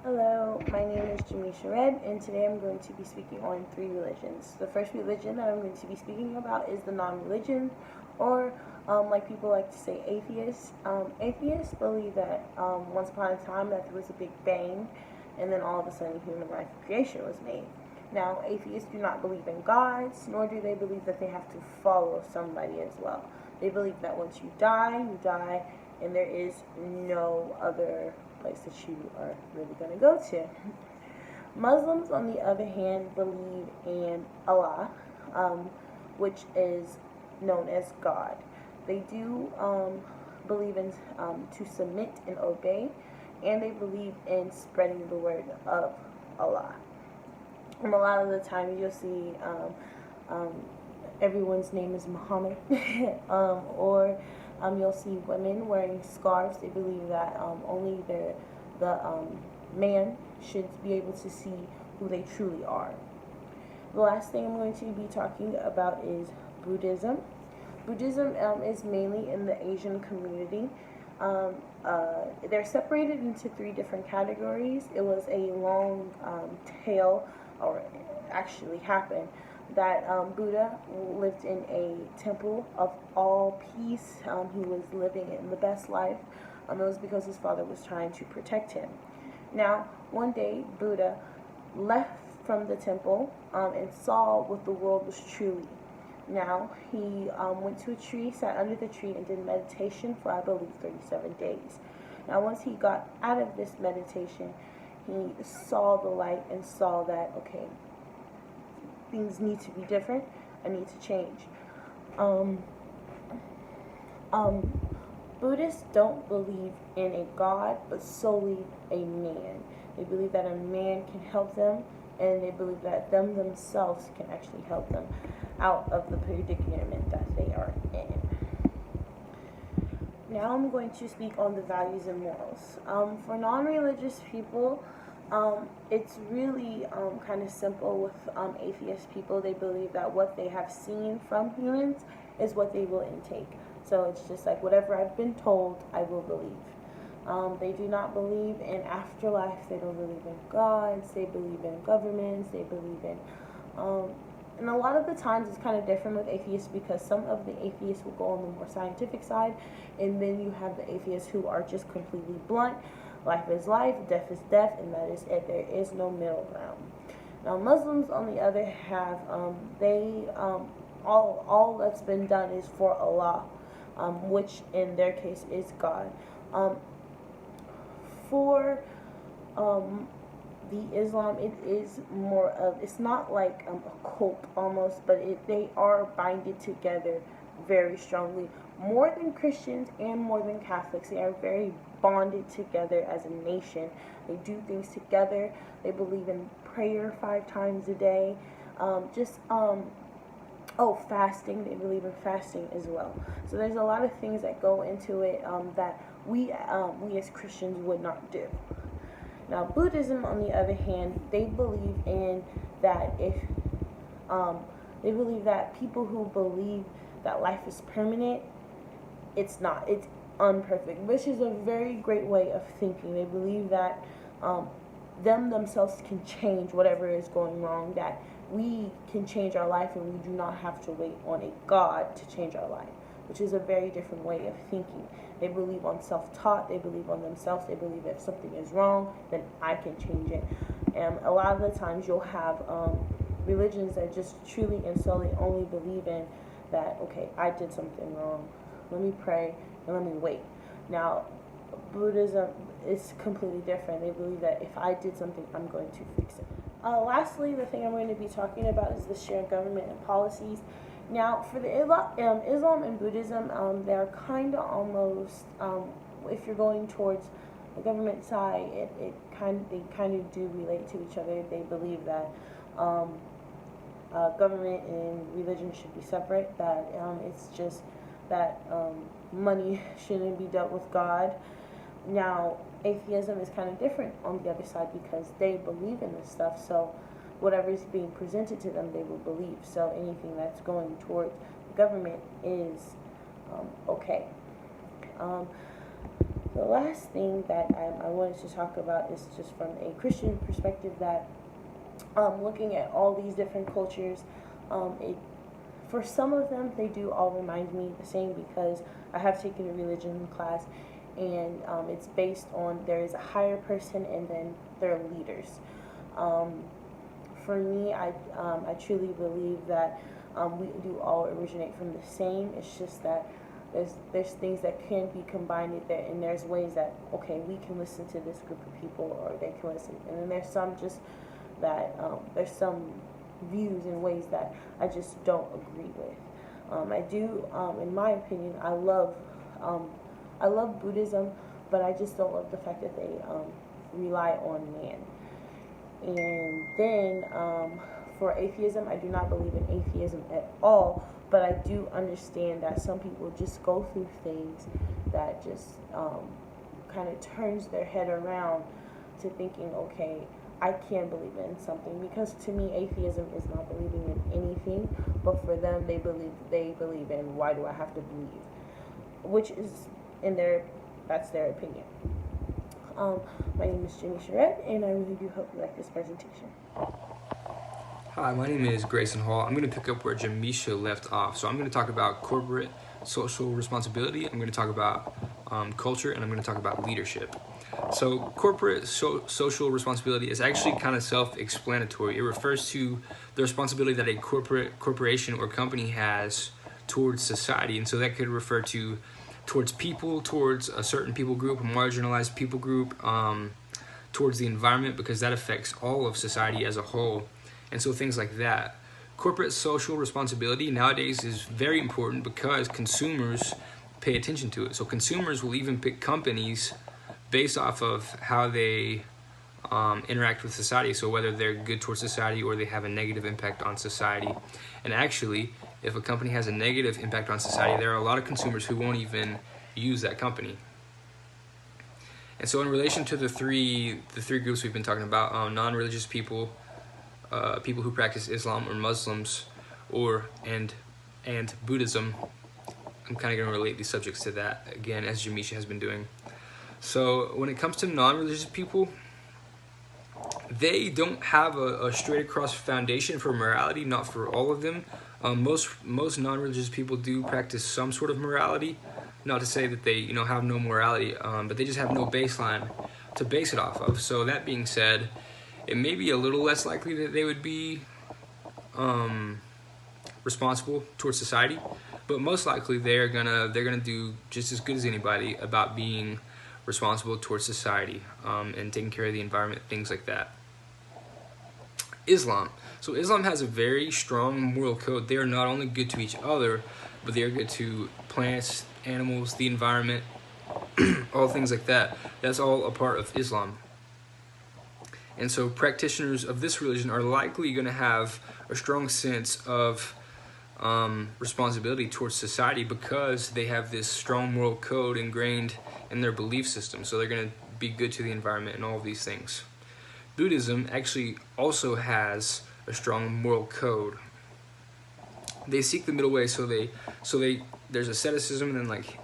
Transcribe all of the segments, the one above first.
Hello, my name is Jamisha Red, and today I'm going to be speaking on three religions. The first religion that I'm going to be speaking about is the non-religion, or like people like to say, atheists. Atheists believe that once upon a time that there was a big bang, and then all of a sudden human life creation was made. Now, atheists do not believe in gods, nor do they believe that they have to follow somebody as well. They believe that once you die, and there is no other place that you are really going to go to. Muslims, on the other hand, believe in Allah, which is known as God. They do believe in to submit and obey, and they believe in spreading the word of Allah. A lot of the time, you'll see everyone's name is Muhammad, or you'll see women wearing scarves. They believe that only the man should be able to see who they truly are. The last thing I'm going to be talking about is Buddhism. Buddhism is mainly in the Asian community. They're separated into three different categories. It was a long tale, or actually happened, that Buddha lived in a temple of all peace. He was living in the best life. It was because his father was trying to protect him. Now, one day, Buddha left from the temple and saw what the world was truly. Now, he went to a tree, sat under the tree, and did meditation for, I believe, 37 days. Now, once he got out of this meditation, he saw the light and saw that, okay, things need to be different. I need to change. Buddhists don't believe in a God, but solely a man. They believe that a man can help them, and they believe that them themselves can actually help them out of the predicament that they are in. Now I'm going to speak on the values and morals. For non-religious people, it's really kind of simple with atheist people. They believe that what they have seen from humans is what they will intake. So it's just like whatever I've been told, I will believe. They do not believe in afterlife. They don't believe in gods. They believe in governments. They believe in... and a lot of the times it's kind of different with atheists, because some of the atheists will go on the more scientific side, and then you have the atheists who are just completely blunt. Life is life, death is death, and that is it. There is no middle ground. Now, Muslims, on the other hand, all that's been done is for Allah, which in their case is God. For the Islam, it is more of, it's not like a cult almost, but they are binded together very strongly. More than Christians and more than Catholics, they are very bonded together as a nation. They do things together. They believe in prayer 5 times a day. Fasting. They believe in fasting as well. So there's a lot of things that go into it that we as Christians would not do. Now, Buddhism, on the other hand, they believe in that they believe that people who believe that life is permanent, it's not. It's unperfect, which is a very great way of thinking. They believe that them themselves can change whatever is going wrong, that we can change our life and we do not have to wait on a God to change our life, which is a very different way of thinking. They believe on self-taught. They believe on themselves. They believe if something is wrong, then I can change it. And a lot of the times you'll have religions that just truly and solely only believe in that, okay, I did something wrong. Let me pray and let me wait. Now, Buddhism is completely different. They believe that if I did something, I'm going to fix it. Lastly, the thing I'm going to be talking about is the shared government and policies. Now, for the Islam and Buddhism, they're kind of almost, if you're going towards the government side, they kind of do relate to each other. They believe that government and religion should be separate, that it's just that money shouldn't be dealt with God. Now, atheism is kind of different on the other side, because they believe in this stuff, so whatever is being presented to them, they will believe. So anything that's going towards the government is okay. The last thing that I wanted to talk about is just from a Christian perspective, that looking at all these different cultures, it for some of them they do all remind me the same, because I have taken a religion class, and it's based on there is a higher person and then there are leaders. For me, I truly believe that we do all originate from the same. It's just that there's things that can be combined there, and there's ways that, okay, we can listen to this group of people, or they can listen, and then there's some just that there's some views and ways that I just don't agree with. I do, in my opinion, I love Buddhism, but I just don't love the fact that they rely on man. And then for atheism, I do not believe in atheism at all, but I do understand that some people just go through things that just kind of turns their head around to thinking, okay, I can believe in something. Because to me, atheism is not believing in anything, but for them, they believe in, why do I have to believe? Which is that's their opinion. My name is Jenny Charette, and I really do hope you like this presentation. Hi, my name is Grayson Hall. I'm going to pick up where Jamisha left off. So I'm going to talk about corporate social responsibility. I'm going to talk about culture, and I'm going to talk about leadership. So corporate social responsibility is actually kind of self-explanatory. It refers to the responsibility that a corporation or company has towards society. And so that could refer to towards people, towards a certain people group, a marginalized people group, towards the environment, because that affects all of society as a whole. And so things like that. Corporate social responsibility nowadays is very important because consumers pay attention to it. So consumers will even pick companies based off of how they interact with society. So whether they're good towards society or they have a negative impact on society. And actually, if a company has a negative impact on society, there are a lot of consumers who won't even use that company. And so in relation to the three groups we've been talking about, non-religious people, people who practice Islam or Muslims, and Buddhism, I'm kind of going to relate these subjects to that again, as Jamisha has been doing. So when it comes to non-religious people, they don't have a straight across foundation for morality, not for all of them. Most non-religious people do practice some sort of morality. Not to say that they have no morality, but they just have no baseline to base it off of. So that being said, it may be a little less likely that they would be responsible towards society, but most likely they're gonna do just as good as anybody about being responsible towards society and taking care of the environment, things like that. Islam. So Islam has a very strong moral code. They are not only good to each other, but they are good to plants, animals, the environment, all things like that. That's all a part of Islam. And so practitioners of this religion are likely going to have a strong sense of responsibility towards society because they have this strong moral code ingrained in their belief system. So they're going to be good to the environment and all of these things. Buddhism actually also has a strong moral code. They seek the middle way, so there's asceticism and then like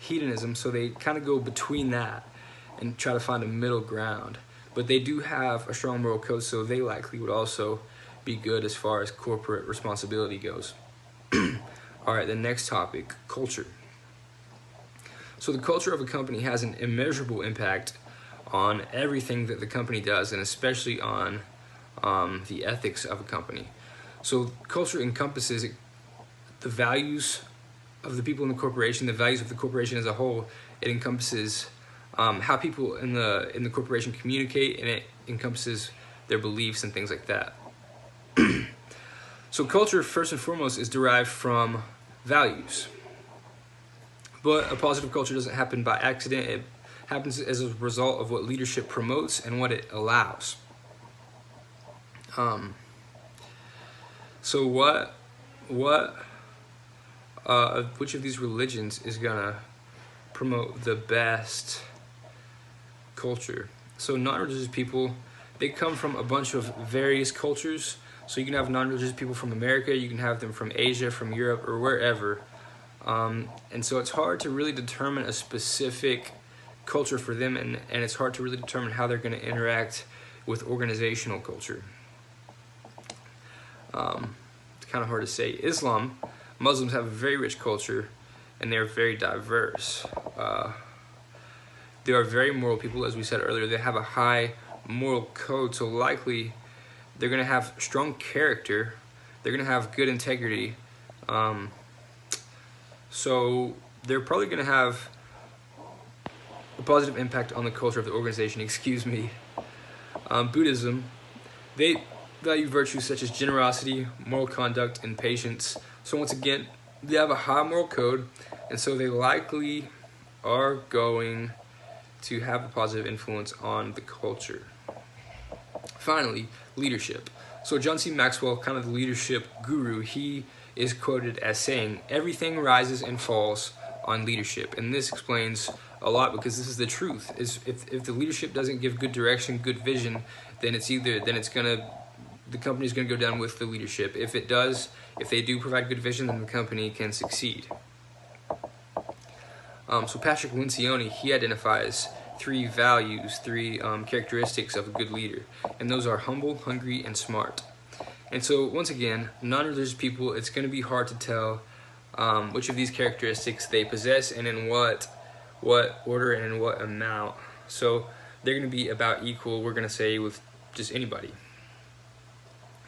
hedonism, so they kind of go between that and try to find a middle ground. But they do have a strong moral code, so they likely would also be good as far as corporate responsibility goes. All right, the next topic, culture. So the culture of a company has an immeasurable impact on everything that the company does, and especially on the ethics of a company. So culture encompasses the values of the people in the corporation, the values of the corporation as a whole. It encompasses how people in the corporation communicate, and it encompasses their beliefs and things like that. So culture, first and foremost, is derived from values. But a positive culture doesn't happen by accident. It happens as a result of what leadership promotes and what it allows. So which of these religions is gonna promote the best culture? So non-religious people, they come from a bunch of various cultures. So you can have non-religious people from America, you can have them from Asia, from Europe, or wherever. And so it's hard to really determine a specific culture for them, and it's hard to really determine how they're going to interact with organizational culture. It's kind of hard to say. Islam, Muslims have a very rich culture, and they're very diverse. They are very moral people, as we said earlier. They have a high moral code, so likely they're going to have strong character. They're going to have good integrity. So they're probably going to have a positive impact on the culture of the organization. Buddhism, they value virtues such as generosity, moral conduct, and patience. So once again, they have a high moral code, and so they likely are going to have a positive influence on the culture. Finally, leadership. So John C. Maxwell, kind of the leadership guru, he is quoted as saying, "Everything rises and falls on leadership." And this explains a lot, because this is the truth. If the leadership doesn't give good direction, good vision, then the company's gonna go down with the leadership. If they do provide good vision, then the company can succeed. So Patrick Lencioni, he identifies three characteristics of a good leader, and those are humble, hungry, and smart. And so once again, non-religious people, it's going to be hard to tell which of these characteristics they possess and in what order and in what amount. So they're going to be about equal, we're going to say, with just anybody.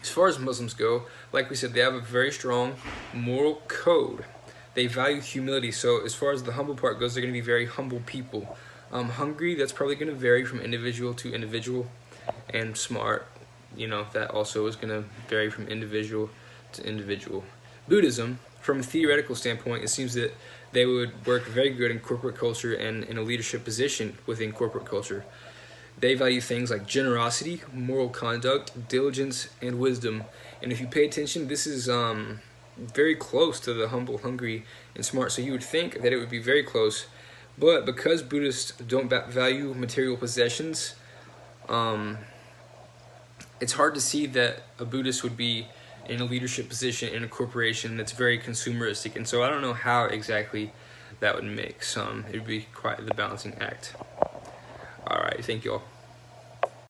As far as Muslims go, like we said, they have a very strong moral code. They value humility. So as far as the humble part goes, they're going to be very humble people. Hungry, that's probably going to vary from individual to individual. And smart, that also is going to vary from individual to individual. Buddhism, from a theoretical standpoint, it seems that they would work very good in corporate culture and in a leadership position within corporate culture. They value things like generosity, moral conduct, diligence, and wisdom. And if you pay attention, this is very close to the humble, hungry, and smart. So you would think that it would be very close. But because Buddhists don't value material possessions, it's hard to see that a Buddhist would be in a leadership position in a corporation that's very consumeristic. And so I don't know how exactly that would mix. It would be quite the balancing act. All right, thank you all.